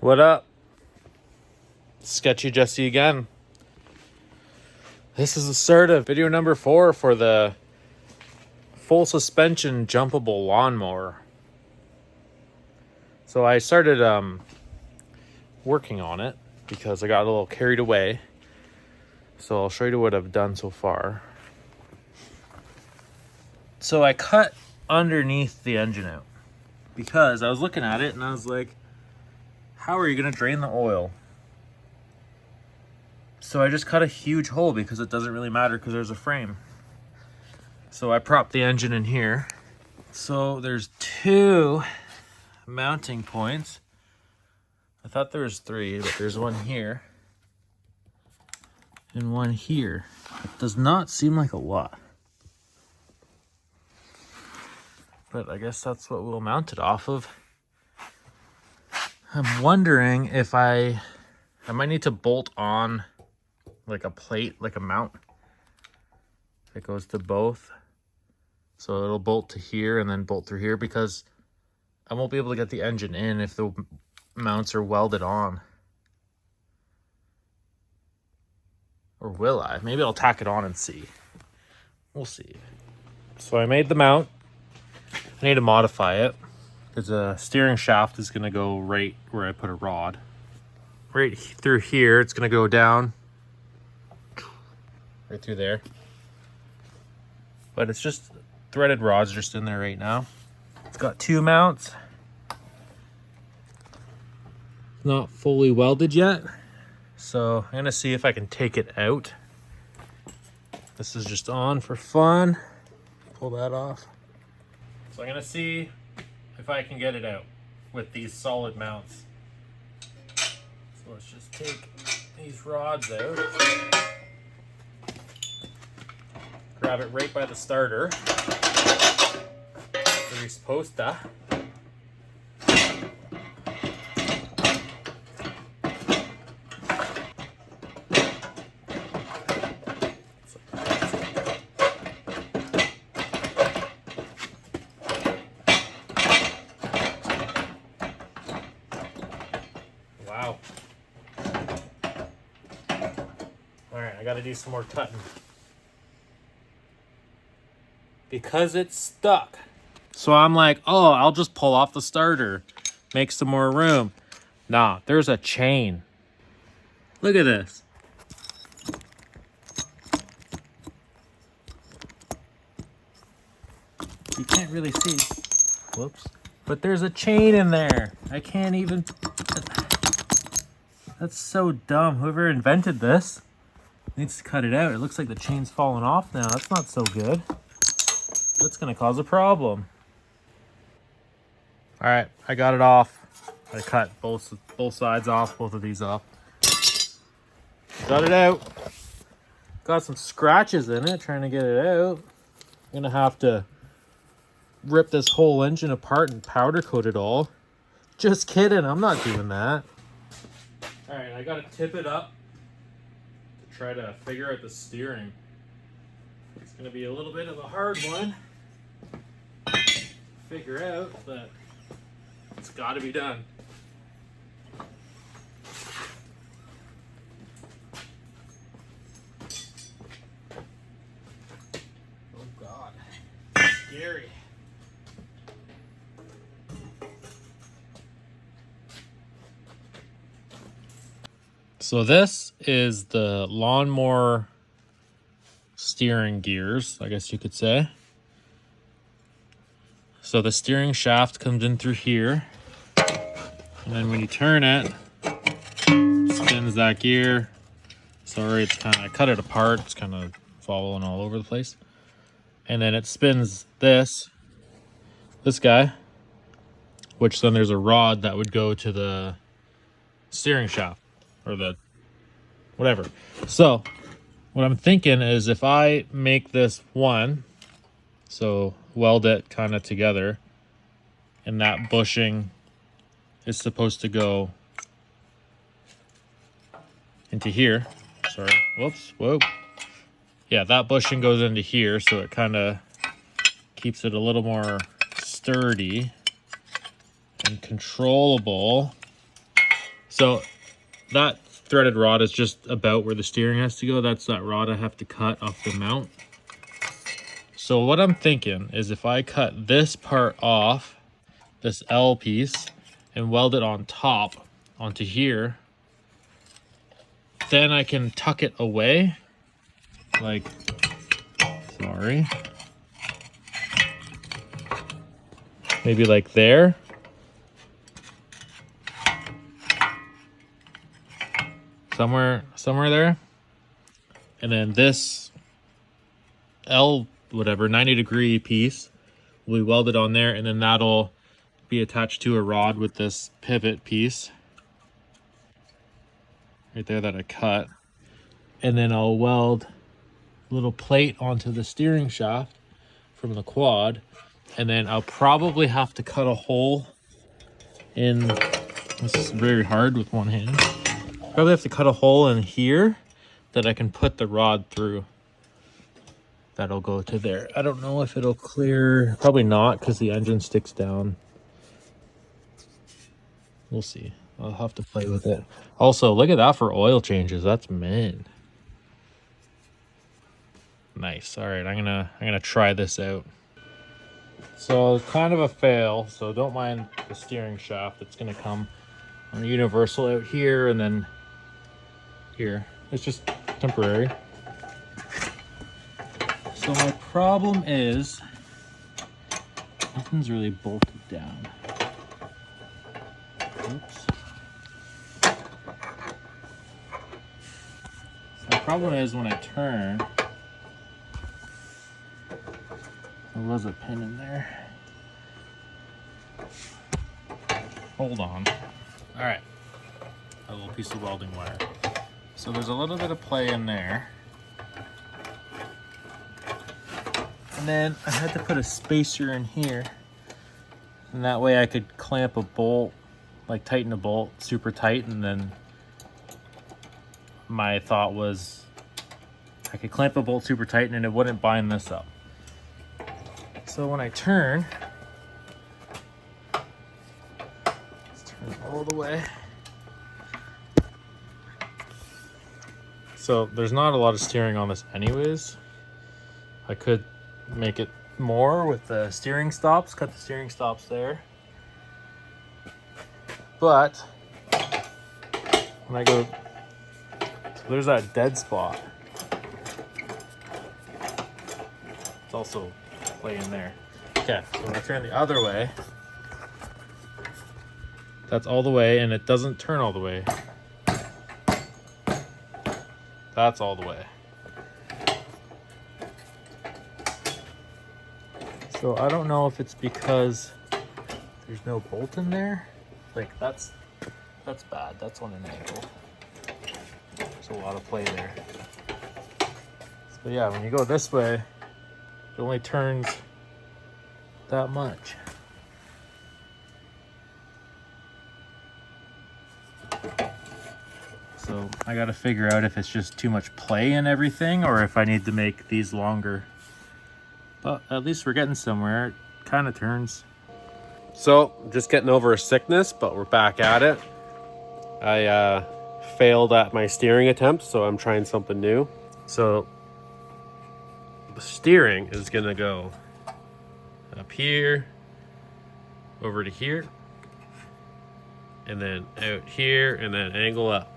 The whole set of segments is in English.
What up? Sketchy Jesse again. This is the start of video number 4 for the full suspension jumpable lawnmower. So I started working on it because I got a little carried away. So I'll show you what I've done so far. So I cut underneath the engine out because I was looking at it and I was like, how are you going to drain the oil? So I just cut a huge hole because it doesn't really matter because there's a frame. So I propped the engine in here. So there's 2 mounting points. I thought there was 3, but there's one here and one here. It does not seem like a lot, but I guess that's what we'll mount it off of. I'm wondering if I might need to bolt on like a plate, like a mount that goes to both. So it'll bolt to here and then bolt through here because I won't be able to get the engine in if the mounts are welded on. Or will I? Maybe I'll tack it on and see. We'll see. So I made the mount. I need to modify it because the steering shaft is going to go right where I put a rod. Right through here, it's going to go down. Right through there. But it's just threaded rods just in there right now. It's got 2 mounts. Not fully welded yet. So I'm going to see if I can take it out. This is just on for fun. Pull that off. So I'm going to see if I can get it out with these solid mounts. So let's just take these rods out. Grab it right by the starter. Where you're supposed to. Wow. Alright, I gotta do some more cutting. Because it's stuck. So I'm like, oh, I'll just pull off the starter. Make some more room. Nah, there's a chain. Look at this. You can't really see. Whoops. But there's a chain in there. I can't even... That's so dumb. Whoever invented this needs to cut it out. It looks like the chain's falling off now. That's not so good. That's going to cause a problem. All right, I got it off. I cut both sides off, both of these off. Got it out. Got some scratches in it trying to get it out. I'm going to have to rip this whole engine apart and powder coat it all. Just kidding, I'm not doing that. All right, I got to tip it up to try to figure out the steering. It's going to be a little bit of a hard one to figure out, but it's got to be done. Oh God, scary. So this is the lawnmower steering gears, I guess you could say. So the steering shaft comes in through here. And then when you turn it, spins that gear. Sorry, it's kind of, I cut it apart. It's kind of falling all over the place. And then it spins this guy, which then there's a rod that would go to the steering shaft or the whatever. So what I'm thinking is if I make this one, so weld it kind of together, and that bushing is supposed to go into here. Sorry, whoops, whoa. Yeah, that bushing goes into here, so it kind of keeps it a little more sturdy and controllable. So that threaded rod is just about where the steering has to go. That's that rod I have to cut off the mount. So what I'm thinking is if I cut this part off, this L piece, and weld it on top onto here, then I can tuck it away, like, sorry, maybe like there. Somewhere there. And then this L, whatever, 90-degree piece will be welded on there, and then that'll be attached to a rod with this pivot piece right there that I cut. And then I'll weld a little plate onto the steering shaft from the quad, and then I'll probably have to cut a hole in, this is very hard with one hand, probably have to cut a hole in here that I can put the rod through. That'll go to there. I don't know if it'll clear, probably not, because the engine sticks down. We'll see. I'll have to play with it. Also, look at that for oil changes. That's mint. Nice. All right, I'm gonna try this out. So it's kind of a fail, so don't mind the steering shaft. It's gonna come on a universal out here and then here. It's just temporary. So my problem is nothing's really bolted down. Oops. So the problem is when I turn, there was a pin in there. Hold on. All right, a little piece of welding wire. So there's a little bit of play in there. And then I had to put a spacer in here. And that way I could clamp a bolt, like tighten a bolt super tight. And then my thought was I could clamp a bolt super tight and it wouldn't bind this up. So when I turn, let's turn all the way. So there's not a lot of steering on this anyways. I could make it more with the steering stops, cut the steering stops there. But when I go, so there's that dead spot. It's also play in there. Okay, so when I turn the other way, that's all the way, and it doesn't turn all the way. That's all the way. So I don't know if it's because there's no bolt in there. Like that's bad. That's on an angle. There's a lot of play there. So yeah, when you go this way, it only turns that much. So I got to figure out if it's just too much play in everything or if I need to make these longer. But at least we're getting somewhere. It kind of turns. So just getting over a sickness, but we're back at it. I failed at my steering attempt, so I'm trying something new. So the steering is gonna go up here, over to here, and then out here, and then angle up.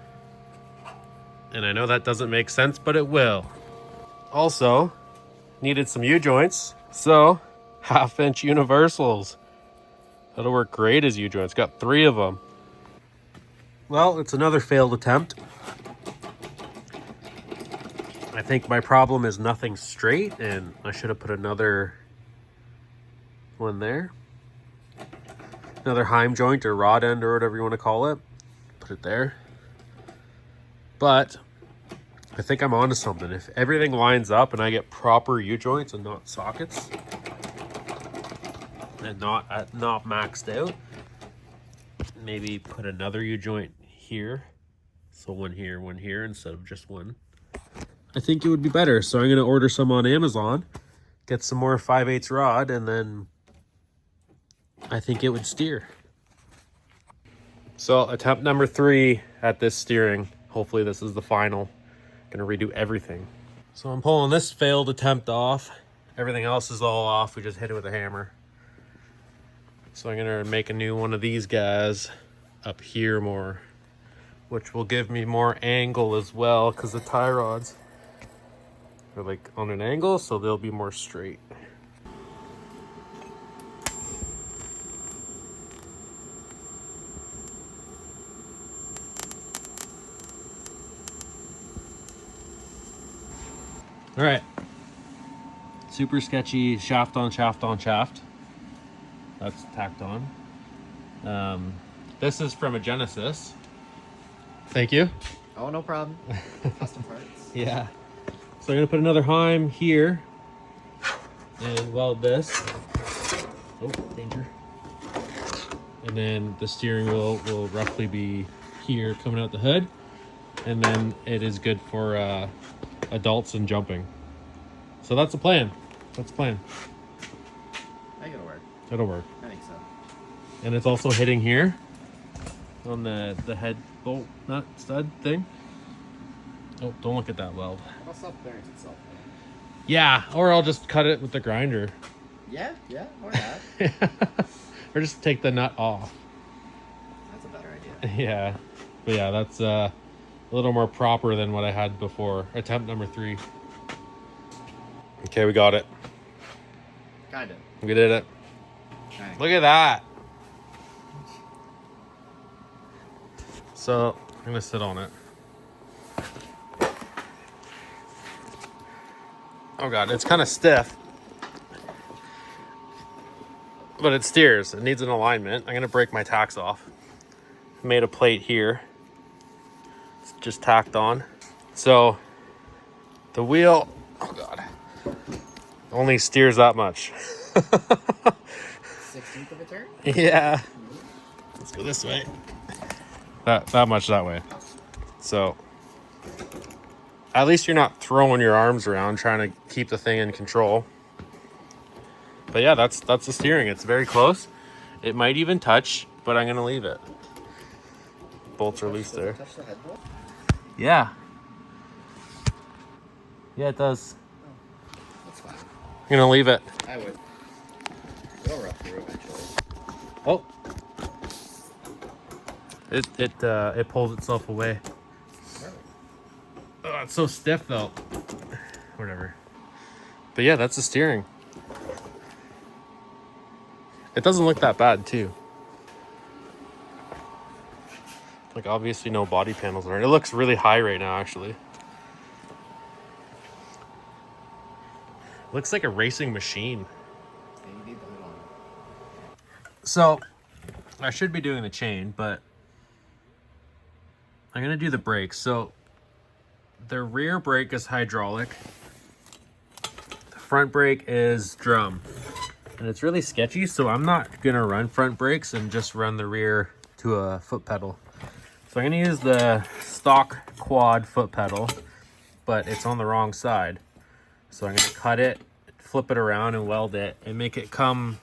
And I know that doesn't make sense, but it will. Also, needed some U-joints, so 1/2-inch universals. That'll work great as U-joints. Got 3 of them. Well, it's another failed attempt. I think my problem is nothing straight, and I should have put another one there. Another heim joint or rod end or whatever you want to call it. Put it there. But I think I'm onto something. If everything lines up and I get proper U-joints and not sockets, and not maxed out, maybe put another U-joint here. So one here instead of just one. I think it would be better. So I'm going to order some on Amazon, get some more 5/8 rod, and then I think it would steer. So attempt number 3 at this steering. Hopefully this is the final. Gonna redo everything. So I'm pulling this failed attempt off. Everything else is all off. We just hit it with a hammer. So I'm gonna make a new one of these guys up here more, which will give me more angle as well, because the tie rods are like on an angle, so they'll be more straight. All right, super sketchy shaft on shaft on shaft. That's tacked on. This is from a Genesis. Thank you. Oh, no problem. Custom parts. Yeah. So I'm gonna put another Heim here and weld this. Oh, danger. And then the steering wheel will roughly be here coming out the hood. And then it is good for adults and jumping. So that's the plan. That's the plan. I think it'll work. It'll work. I think so. And it's also hitting here on the head bolt nut stud thing. Oh, don't look at that weld. It'll self-clearance itself. Yeah, or I'll just cut it with the grinder. Yeah, or that. Or just take the nut off. That's a better idea. Yeah. But yeah, that's a little more proper than what I had before. Attempt number 3. Okay, we got it. Kind of. We did it. Okay. Look at that. So I'm gonna sit on it. Oh god, it's kind of stiff, but it steers. It needs an alignment. I'm gonna break my tacks off. Made a plate here. It's just tacked on. So the wheel, oh god, only steers that much. 16th of a turn? Yeah. Let's go this way. That much that way. So at least you're not throwing your arms around trying to keep the thing in control. But yeah, that's the steering. It's very close. It might even touch, but I'm gonna leave it. Bolts are loose there. Touch the head bolt? Yeah. Yeah, it does. Oh, that's fine. I'm gonna leave it. I would. It'll rough through eventually. Oh. It pulls itself away. Oh, it's so stiff though. Whatever. But yeah, that's the steering. It doesn't look that bad too. Like obviously no body panels on it. It looks really high right now actually. Looks like a racing machine. Yeah, you need the hood on. So I should be doing the chain, but I'm gonna do the brakes. So the rear brake is hydraulic. The front brake is drum. And it's really sketchy, so I'm not gonna run front brakes and just run the rear to a foot pedal. So I'm gonna use the stock quad foot pedal, but it's on the wrong side. So I'm gonna cut it, flip it around and weld it and make it come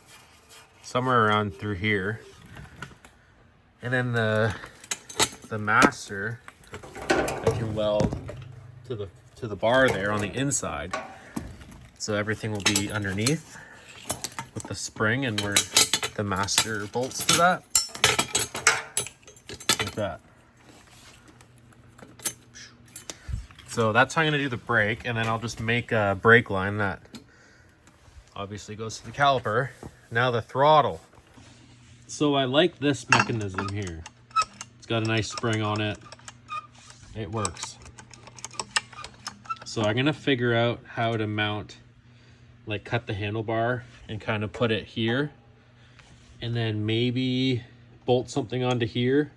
somewhere around through here. And then the master I can weld to the bar there on the inside. So everything will be underneath with the spring and where the master bolts to that. Like that. So that's how I'm gonna do the brake, and then I'll just make a brake line that obviously goes to the caliper. Now the throttle. So I like this mechanism here. It's got a nice spring on it. It works. So I'm gonna figure out how to mount, like cut the handlebar and kind of put it here, and then maybe bolt something onto here,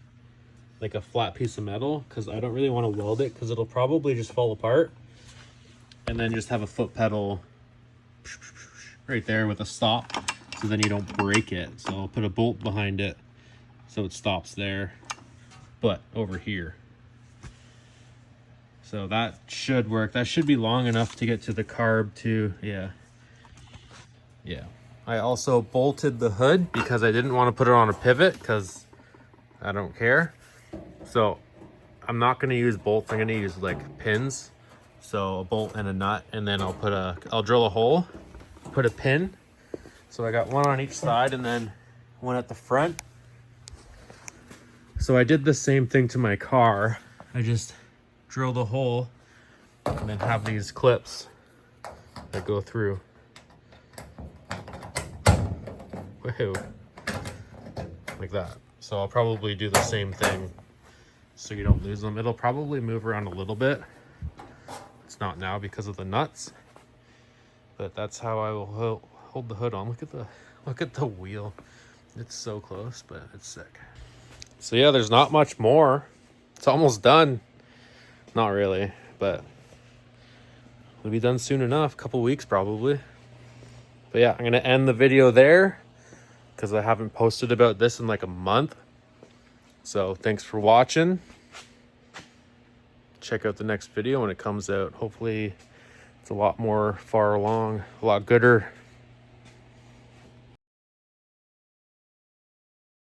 like a flat piece of metal, because I don't really want to weld it because it'll probably just fall apart. And then just have a foot pedal right there with a stop, so then you don't break it. So I'll put a bolt behind it so it stops there, but over here. So that should work. That should be long enough to get to the carb too. Yeah. I also bolted the hood because I didn't want to put it on a pivot because I don't care. So I'm not going to use bolts. I'm going to use like pins. So a bolt and a nut, and then I'll drill a hole, put a pin. So I got one on each side and then one at the front. So I did the same thing to my car. I just drilled a hole and then have these clips that go through. Woohoo. Like that. So I'll probably do the same thing so you don't lose them. It'll probably move around a little bit. It's not now because of the nuts, but that's how I will hold the hood on. Look at the wheel. It's so close, but it's sick. So yeah, there's not much more. It's almost done. Not really, but it'll be done soon enough. A couple weeks probably. But yeah, I'm gonna end the video there because I haven't posted about this in like a month. So thanks for watching. Check out the next video when it comes out. Hopefully it's a lot more far along, a lot gooder.